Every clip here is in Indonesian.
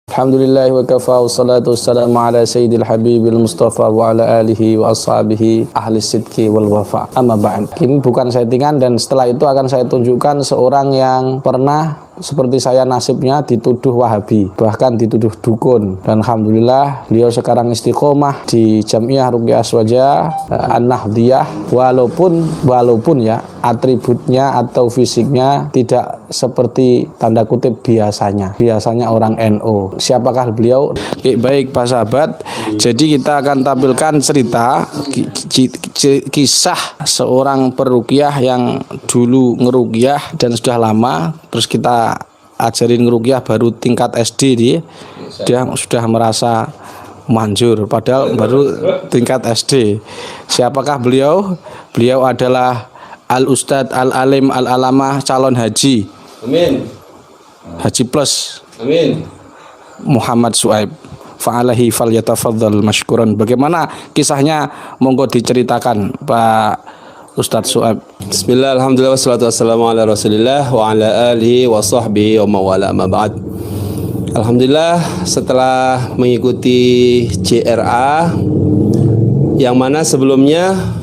Alhamdulillah wa kafa wassalatu wassalamu ala sayyidil habibil mustafa wa ala alihi wa ashabihi ahli sidki wal wafa. Amma ba'd. Ini bukan settingan, dan setelah itu akan saya tunjukkan seorang yang pernah seperti saya nasibnya dituduh Wahabi, bahkan dituduh dukun, dan alhamdulillah beliau sekarang istiqomah di Jamiah Ruqyah Aswaja An-Nahdiyah, walaupun ya atributnya atau fisiknya tidak seperti tanda kutip biasanya orang NU. Siapakah beliau? Baik Pak sahabat, jadi kita akan tampilkan cerita kisah seorang peruqyah yang dulu ngeruqyah dan sudah lama, terus kita ajarin ngeruqyah baru tingkat SD, dia sudah merasa manjur padahal baru tingkat SD. Siapakah beliau? Beliau adalah Al-Ustadz Al-Alim Al-Alamah calon haji. Amin. Haji plus. Amin. Muhammad Su'aib. Fa'alahi falyatafadzal mashkuran. Bagaimana kisahnya? Monggo diceritakan Pak Ustadz Su'aib. Bismillah, alhamdulillah, wassalatu wassalamu ala rasulillah wa ala alihi wa sahbihi wa mawala ma ba'd. Alhamdulillah, setelah mengikuti JRA, yang mana sebelumnya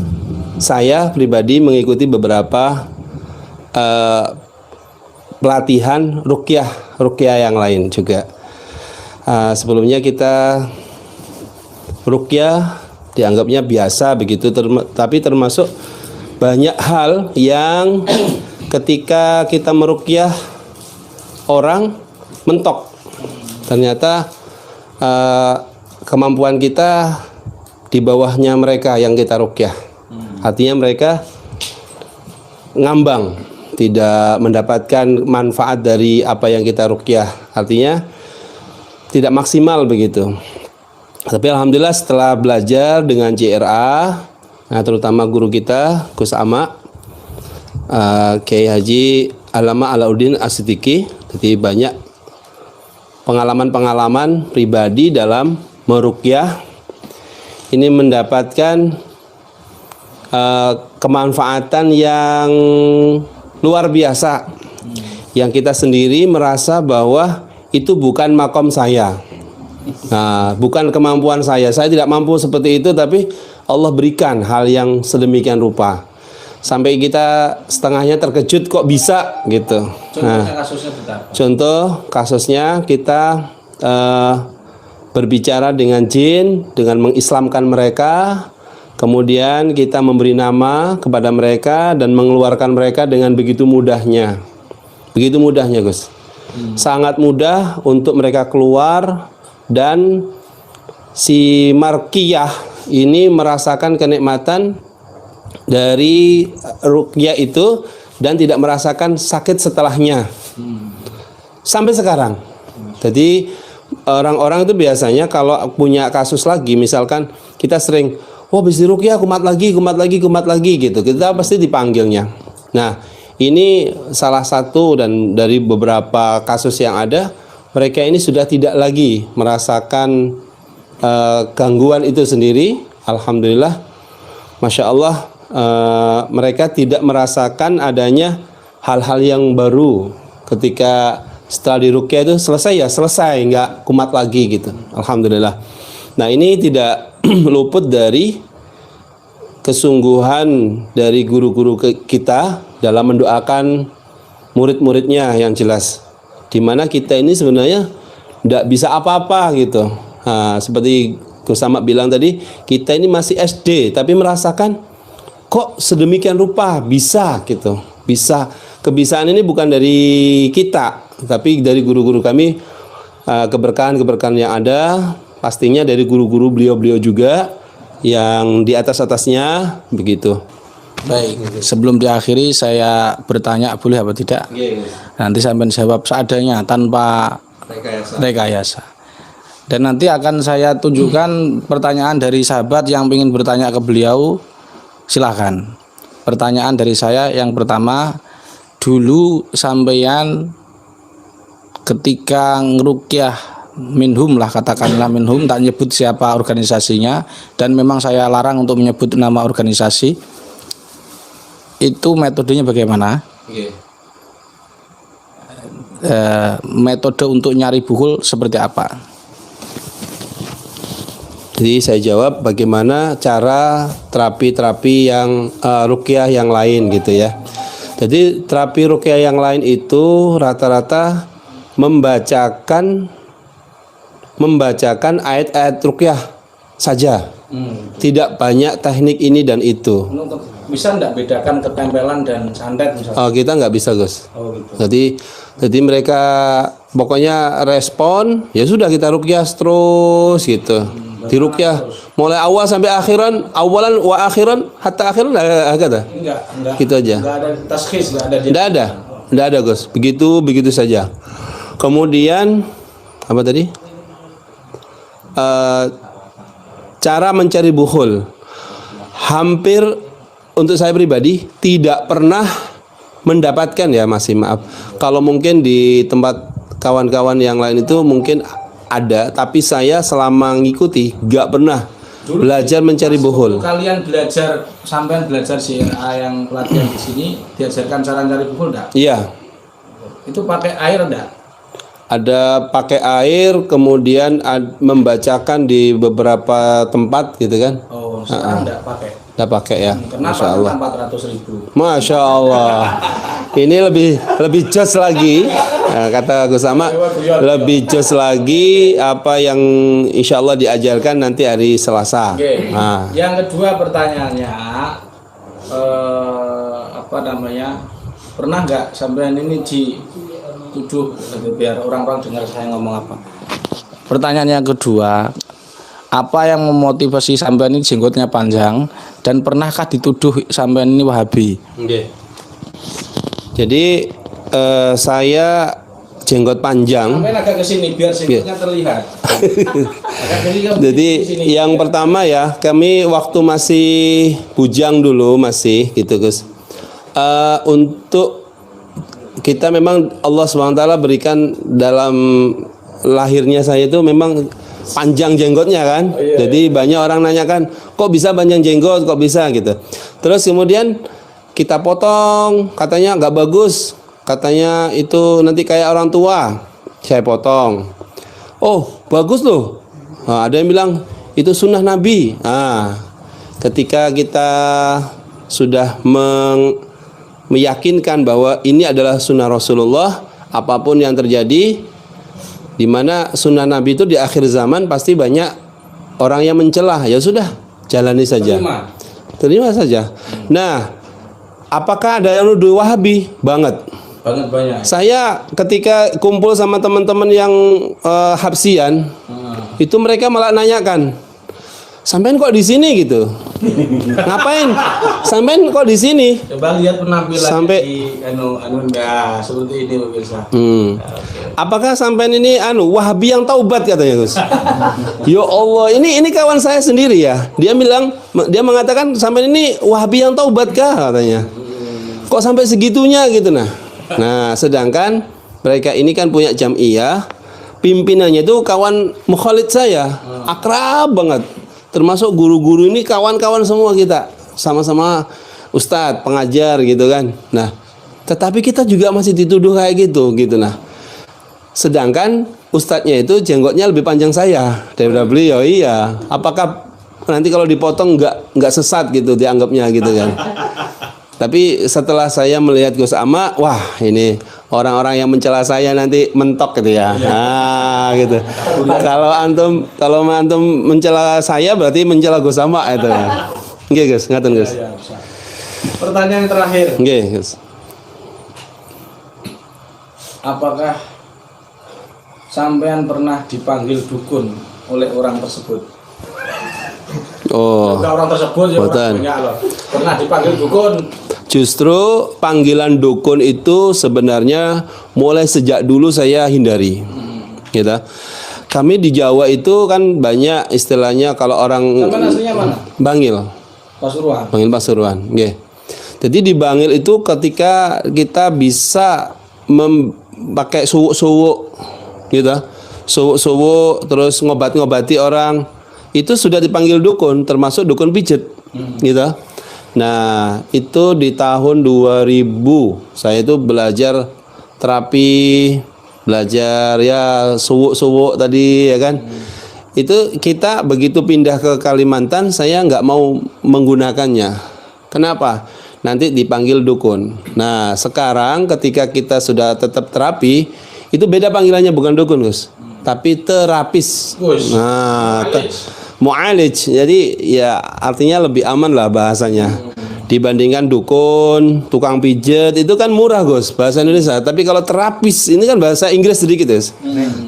saya pribadi mengikuti beberapa pelatihan ruqyah yang lain juga. Sebelumnya kita ruqyah dianggapnya biasa begitu, tapi termasuk banyak hal yang ketika kita meruqyah orang mentok, ternyata kemampuan kita di bawahnya mereka yang kita ruqyah. Artinya mereka ngambang, tidak mendapatkan manfaat dari apa yang kita ruqyah, artinya tidak maksimal begitu. Tapi alhamdulillah setelah belajar dengan JRA, nah terutama guru kita Gus Ama, Kiai Haji Alama Alauddin As-Siddiqi, jadi banyak pengalaman-pengalaman pribadi dalam meruqyah. Ini mendapatkan kemanfaatan yang luar biasa, yang kita sendiri merasa bahwa itu bukan makom saya, bukan kemampuan saya tidak mampu seperti itu, tapi Allah berikan hal yang sedemikian rupa sampai kita setengahnya terkejut kok bisa gitu. Contoh kasusnya kita berbicara dengan jin, dengan mengislamkan mereka, kemudian kita memberi nama kepada mereka dan mengeluarkan mereka dengan begitu mudahnya Gus. Sangat mudah untuk mereka keluar, dan si marqiyah ini merasakan kenikmatan dari ruqyah itu dan tidak merasakan sakit setelahnya sampai sekarang. Jadi orang-orang itu biasanya kalau punya kasus lagi, misalkan kita sering, habis di ruqyah kumat lagi gitu, kita pasti dipanggilnya. Nah, ini salah satu dan dari beberapa kasus yang ada, mereka ini sudah tidak lagi merasakan gangguan itu sendiri. Alhamdulillah, Masya Allah, mereka tidak merasakan adanya hal-hal yang baru ketika setelah di ruqyah itu selesai, nggak kumat lagi gitu. Alhamdulillah. Nah, ini tidak luput dari kesungguhan dari guru-guru kita dalam mendoakan murid-muridnya yang jelas, dimana kita ini sebenarnya tidak bisa apa-apa gitu. Nah, seperti Gus Samad bilang tadi, kita ini masih SD tapi merasakan kok sedemikian rupa bisa gitu. Bisa, kebisaan ini bukan dari kita, tapi dari guru-guru kami. Keberkahan-keberkahan yang ada pastinya dari guru-guru beliau-beliau juga yang di atasnya begitu. Baik, sebelum diakhiri saya bertanya, boleh apa tidak? Nanti sampai jawab seadanya tanpa rekayasa. Dan nanti akan saya tunjukkan pertanyaan dari sahabat yang ingin bertanya ke beliau. Silahkan. Pertanyaan dari saya yang pertama, dulu sampeyan ketika ngeruqyah minhum lah, katakanlah minhum, tak nyebut siapa organisasinya, dan memang saya larang untuk menyebut nama organisasi. Itu metodenya bagaimana? metode untuk nyari buhul seperti apa? Jadi saya jawab bagaimana cara terapi-terapi yang ruqyah yang lain gitu ya. Jadi terapi ruqyah yang lain itu rata-rata membacakan ayat-ayat ruqyah saja. Tidak banyak teknik ini dan itu. Bisa enggak bedakan ketempelan dan santet misalnya? Oh, kita nggak bisa, Gus. Oh gitu. Jadi mereka pokoknya respon, ya sudah kita ruqyah terus gitu. Di ruqyah mulai awal sampai akhiran, awalan wa akhiran hatta akhiran agak Enggak. gitu aja. Enggak ada taskhis, enggak ada. Enggak ada, Gus. Begitu saja. Kemudian apa tadi? Cara mencari buhul. Hampir untuk saya pribadi tidak pernah mendapatkan ya, masih maaf. Kalau mungkin di tempat kawan-kawan yang lain itu mungkin ada, tapi saya selama ngikuti gak pernah belajar mencari buhul. Kalian sampean belajar CRA yang pelatihan di sini diajarkan cara mencari buhul enggak? Iya. Itu pakai air enggak? Ada pakai air, kemudian membacakan di beberapa tempat gitu kan. Oh, sekarang enggak pakai. Enggak pakai ya. Kenapa? 400.000. Masya Allah. Ini lebih jos lagi. Nah, kata Gus Sama, lebih jos lagi apa yang insya Allah diajarkan nanti hari Selasa. Oke. Nah. Yang kedua pertanyaannya, pernah nggak sampean ini dituduh, biar orang-orang dengar saya ngomong apa? Pertanyaan yang kedua, apa yang memotivasi sampean ini jenggotnya panjang dan pernahkah dituduh sampean ini Wahabi? Okay. Jadi saya jenggot panjang. Sampean agak ke sini biar jenggotnya terlihat. Jadi yang pertama ya, kami waktu masih bujang dulu masih gitu Gus. Untuk kita memang Allah SWT berikan dalam lahirnya saya itu memang panjang jenggotnya kan. Jadi banyak orang nanyakan, kok bisa panjang jenggot, kok bisa gitu. Terus kemudian kita potong, katanya nggak bagus, katanya itu nanti kayak orang tua. Saya potong. Oh, bagus loh. Nah, ada yang bilang itu sunnah Nabi. Nah, ketika kita sudah meyakinkan bahwa ini adalah sunnah Rasulullah, apapun yang terjadi, di mana sunnah Nabi itu di akhir zaman pasti banyak orang yang mencelah, ya sudah jalani saja, terima saja. Nah, apakah ada yang nuduh Wahabi? Banget banyak. Saya ketika kumpul sama teman-teman yang Habsian, itu mereka malah nanyakan, sampean kok di sini gitu? Ngapain? Sampean kok di sini? Coba lihat penampilan sampai di enggak seperti ini pemirsa. Apakah sampean ini Wahabi yang taubat katanya Gus? Ya Allah, ini kawan saya sendiri ya. Dia mengatakan sampean ini Wahabi yang taubat kah katanya. Kok sampai segitunya gitu Nah, sedangkan mereka ini kan punya jam'iyah, pimpinannya itu kawan mukhalid saya, akrab banget. Termasuk guru-guru ini kawan-kawan semua kita, sama-sama ustadz, pengajar gitu kan. Nah, tetapi kita juga masih dituduh kayak gitu. Sedangkan ustadznya itu jenggotnya lebih panjang saya daripada beliau. Iya. Apakah nanti kalau dipotong nggak sesat gitu dianggapnya gitu kan? Tapi setelah saya melihat Gus Ama, wah ini orang-orang yang mencela saya nanti mentok gitu ya. Nah, gitu. Kalau antum mencela saya berarti mencela Gus Ama itu. Nggih, Gus, ngaten, Gus. Pertanyaan terakhir. Nggih, Gus. Apakah sampean pernah dipanggil dukun oleh orang tersebut? Oh. Bukan orang tersebut ya, banyak loh. Pernah dipanggil dukun. Justru panggilan dukun itu sebenarnya mulai sejak dulu saya hindari. Gitu. Kami di Jawa itu kan banyak istilahnya kalau orang aslinya mana? Bangil. Pasuruan. Bangil Pasuruan. Nggih. Jadi di Bangil itu ketika kita bisa memakai suwuk-suwuk gitu. Suwuk-suwuk terus ngobat-ngobati orang, itu sudah dipanggil dukun, termasuk dukun pijet. Gitu. Nah, itu di tahun 2000 saya itu belajar terapi, belajar ya suwuk-suwuk tadi ya kan. Itu kita begitu pindah ke Kalimantan, saya nggak mau menggunakannya. Kenapa? Nanti dipanggil dukun. Nah, sekarang ketika kita sudah tetap terapi, itu beda panggilannya, bukan dukun, Gus. Tapi terapis. Nah, mu'alij. Jadi ya artinya lebih aman lah bahasanya. Dibandingkan dukun, tukang pijet, itu kan murah, Gus, bahasa Indonesia. Tapi kalau terapis, ini kan bahasa Inggris sedikit, Gus.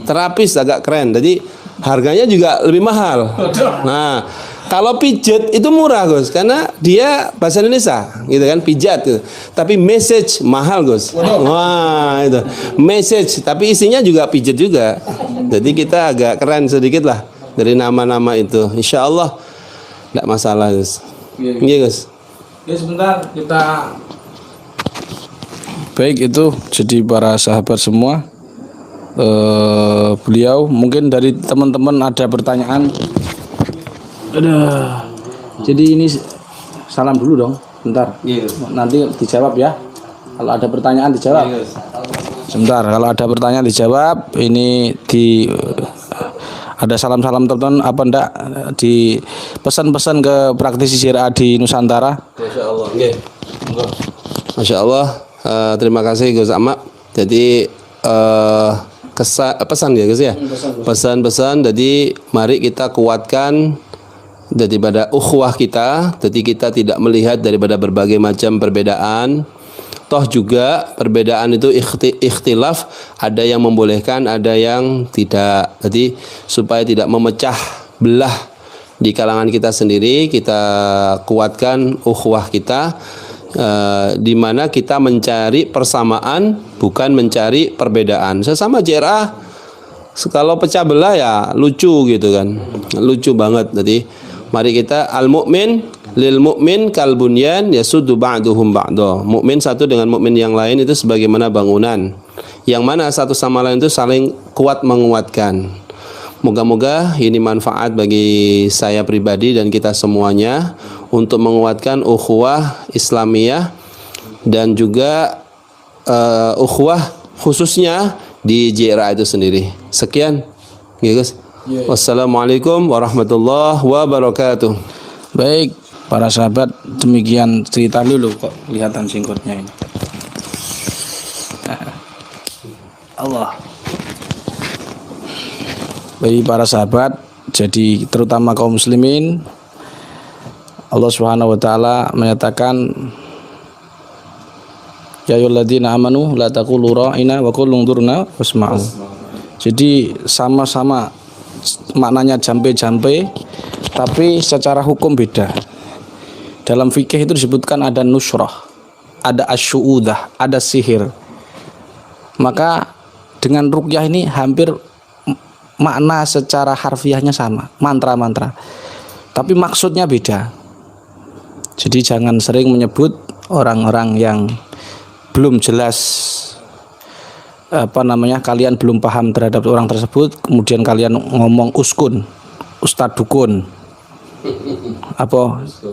Terapis agak keren. Jadi harganya juga lebih mahal. Nah, kalau pijet itu murah, Gus, karena dia bahasa Indonesia, gitu kan, pijat gitu. Tapi message mahal, Gus. Wah, itu message, tapi isinya juga pijet juga. Jadi kita agak keren sedikit lah dari nama-nama itu. Insya Allah tidak masalah, Gus. Iya, Gus. Ya sebentar kita. Baik, itu jadi para sahabat semua, beliau mungkin dari teman-teman ada pertanyaan. Jadi ini salam dulu dong, bentar. Nanti dijawab ya. Kalau ada pertanyaan dijawab. Sebentar, kalau ada pertanyaan dijawab. Ini ada salam-salam teman-teman apa enggak, di pesan-pesan ke praktisi JRA di Nusantara. Masya Allah. Masya Allah. Terima kasih Gus Ahmad. Jadi pesan ya Gus ya. Pesan-pesan. Jadi mari kita kuatkan daripada ukhuwah kita. Jadi kita tidak melihat daripada berbagai macam perbedaan. Toh juga perbedaan itu ikhtilaf, ada yang membolehkan, ada yang tidak. Jadi supaya tidak memecah belah di kalangan kita sendiri, kita kuatkan ukhuwah kita, di mana kita mencari persamaan, bukan mencari perbedaan. Sesama JRA, kalau pecah belah ya lucu gitu kan, lucu banget. Jadi mari kita al-mu'min lil mu'min kal bunyan yasuddu ba'duhum ba'da. Mukmin satu dengan mukmin yang lain itu sebagaimana bangunan, yang mana satu sama lain itu saling kuat menguatkan. Moga-moga ini manfaat bagi saya pribadi dan kita semuanya untuk menguatkan ukhuwah Islamiyah dan juga ukhuwah khususnya di JRA itu sendiri. Sekian, ya guys. Wassalamualaikum warahmatullahi wabarakatuh. Baik, para sahabat, demikian cerita dulu, kok kelihatan singkutnya ini. Allah. Bagi para sahabat, jadi terutama kaum muslimin, Allah Subhanahu wa taala menyatakan, ya ayyuhalladzina amanu la taqulu ra'ina wa qulu unzurna wasma'u. Jadi sama-sama maknanya jampe-jampe, tapi secara hukum beda. Dalam fikih itu disebutkan ada nusrah, ada asyuudah, ada sihir. Maka dengan ruqyah ini hampir makna secara harfiahnya sama, mantra-mantra, tapi maksudnya beda. Jadi jangan sering menyebut orang-orang yang belum jelas kalian belum paham terhadap orang tersebut, kemudian kalian ngomong uskun, ustad dukun,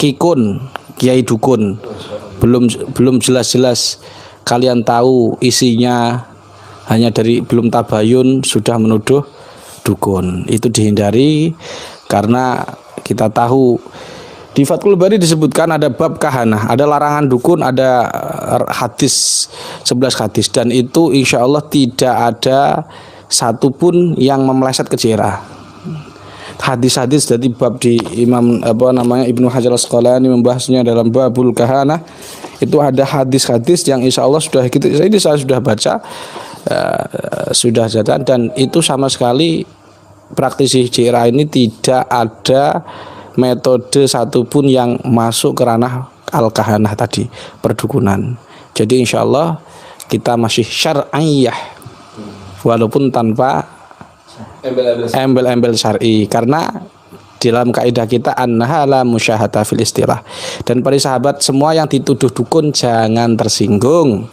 kikun, kiai dukun, belum jelas-jelas kalian tahu isinya, hanya dari belum tabayun sudah menuduh dukun. Itu dihindari, karena kita tahu di Fathul Bari disebutkan ada bab kahanah, ada larangan dukun, ada hadis 11 hadis, dan itu insya Allah tidak ada satupun yang memeleset ke JRA. Hadis-hadis dari bab di Imam Ibnu Hajar Al-Asqalani membahasnya dalam babul kahanah, itu ada hadis-hadis yang insya Allah sudah saya sudah baca, sudah jatuh, dan itu sama sekali praktisi JRA ini tidak ada metode satupun yang masuk ke ranah al-kahanah tadi, perdukunan. Jadi insya Allah kita masih syar'iyah, walaupun tanpa embel-embel syar'i, karena dalam kaidah kita annaha la musyahata fil istilah. Dan para sahabat semua yang dituduh dukun jangan tersinggung,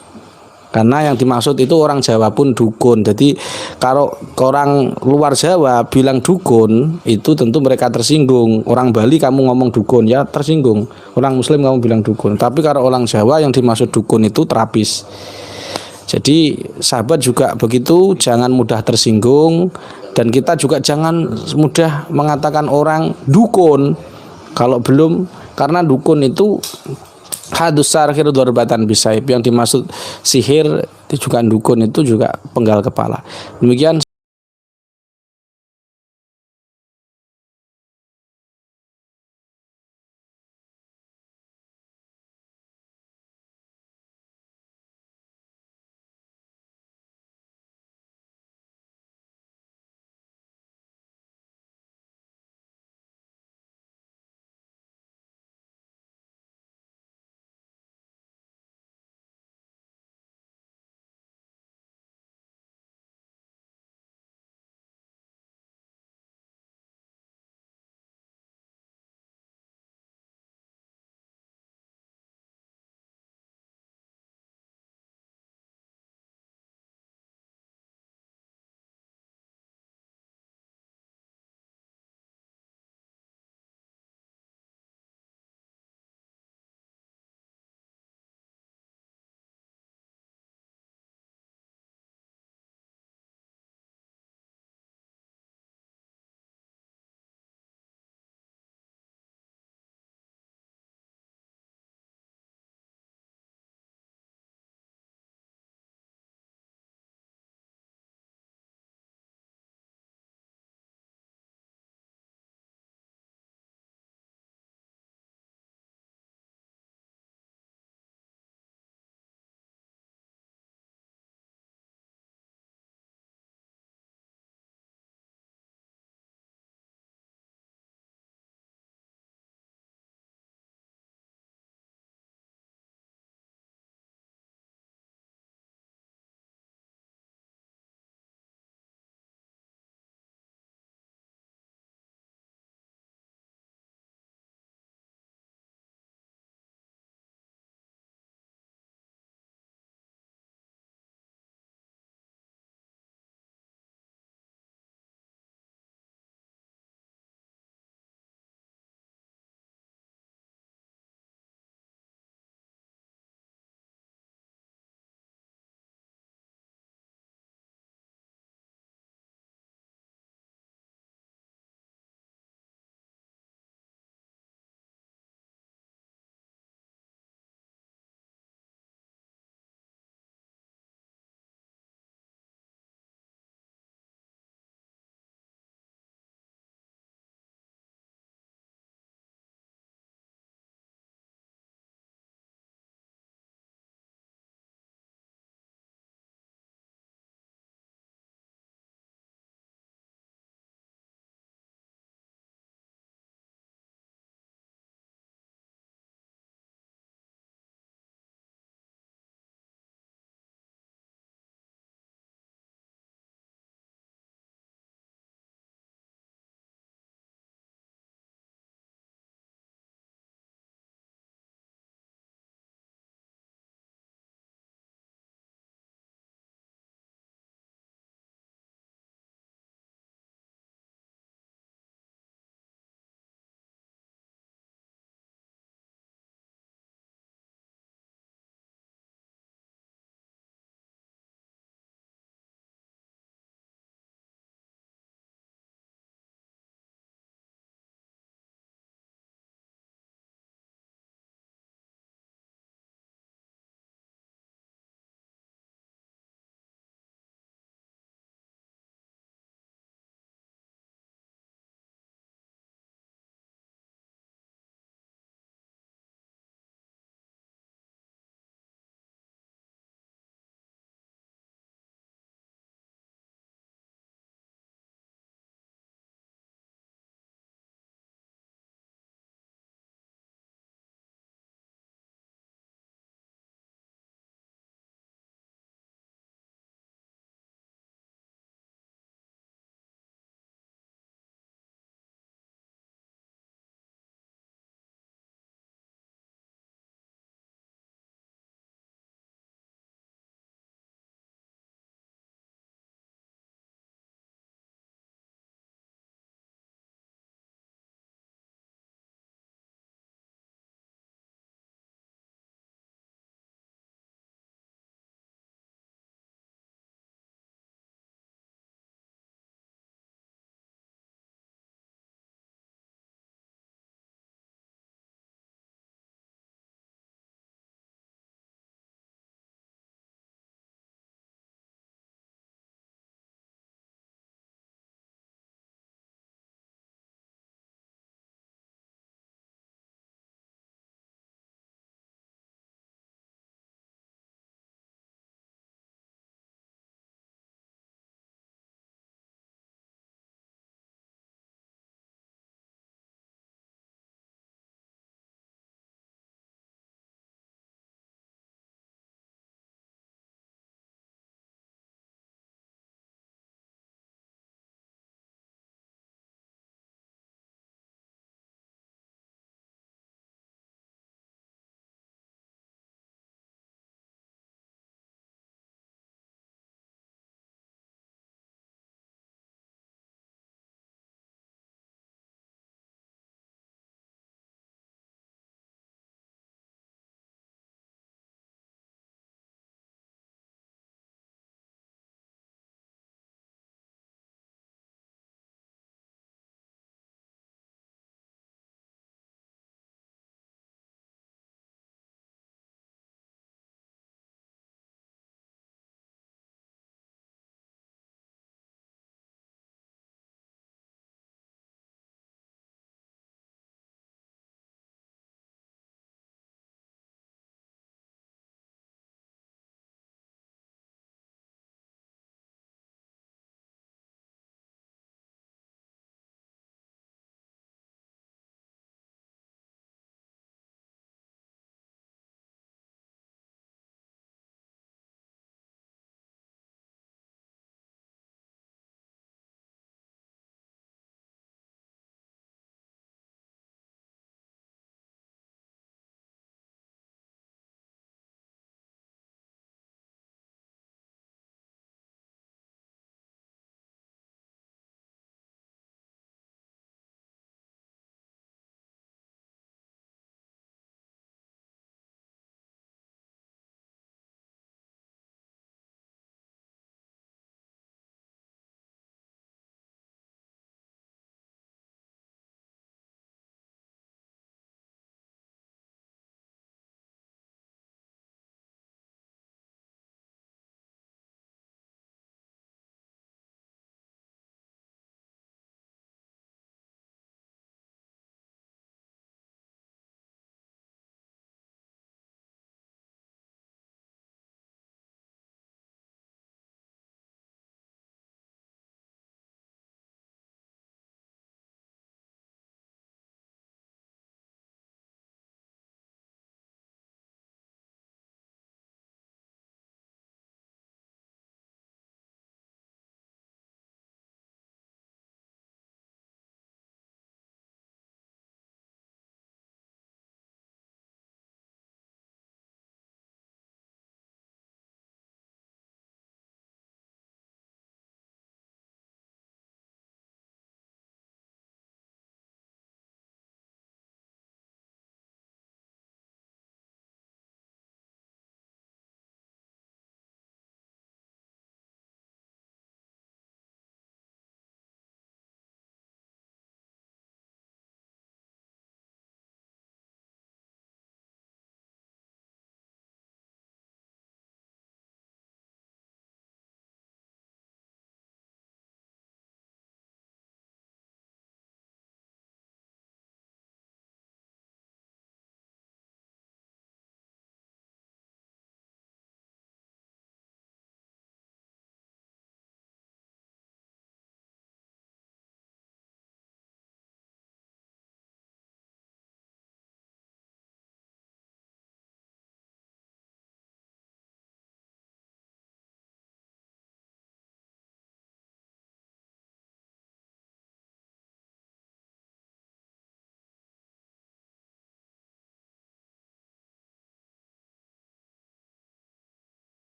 karena yang dimaksud itu orang Jawa pun dukun. Jadi kalau orang luar Jawa bilang dukun, itu tentu mereka tersinggung. Orang Bali kamu ngomong dukun, ya tersinggung. Orang Muslim kamu bilang dukun. Tapi kalau orang Jawa yang dimaksud dukun itu terapis. Jadi sahabat juga begitu, jangan mudah tersinggung, dan kita juga jangan mudah mengatakan orang dukun kalau belum, karena dukun itu hadus sarkhir darbatan bisaib, yang dimaksud sihir itu juga dukun itu juga penggal kepala. Demikian.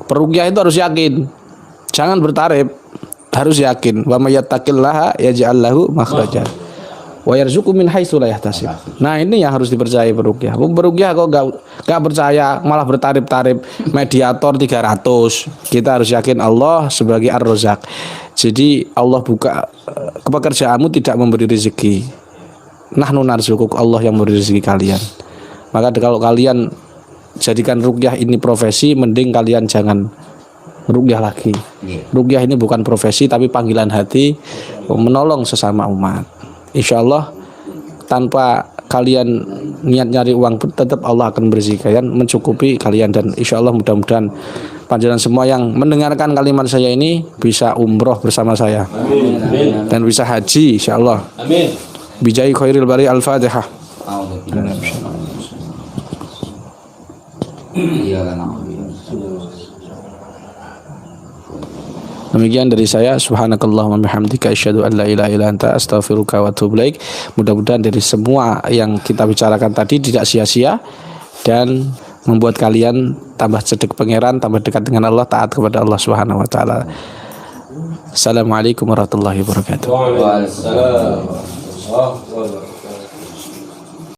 Peruqyah itu harus yakin. Jangan bertarif, harus yakin. Wa may yattaqillaha yaj'al lahu makhraja wa yarzuqhu min haitsu la yahtasib. Nah, ini yang harus dipercayai peruqyah. Peruqyah kok enggak percaya, malah bertarif-tarif mediator 300. Kita harus yakin Allah sebagai Ar-Razzaq. Jadi Allah buka pekerjaanmu tidak memberi rezeki. Nahnu narzuquk, Allah yang memberi rezeki kalian. Maka kalau kalian jadikan ruqyah ini profesi, mending kalian jangan ruqyah lagi. Ruqyah ini bukan profesi tapi panggilan hati menolong sesama umat. Insya Allah tanpa kalian niat nyari uang pun tetap Allah akan berizki kalian, mencukupi kalian. Dan insya Allah mudah-mudahan panjenengan semua yang mendengarkan kalimat saya ini bisa umroh bersama saya. Amin. Dan bisa haji insya Allah. Amin. Bijai khairil bari al-Fatihah. Demikian dari saya. Subhanakallahumma bihamdika asyhadu an la ilaha illa anta astaghfiruka wa atubu ilaik. Mudah-mudahan dari semua yang kita bicarakan tadi tidak sia-sia dan membuat kalian tambah cedek pangeran, tambah dekat dengan Allah, taat kepada Allah Subhanahu wa taala. Assalamualaikum warahmatullahi wabarakatuh. Waalaikumsalam.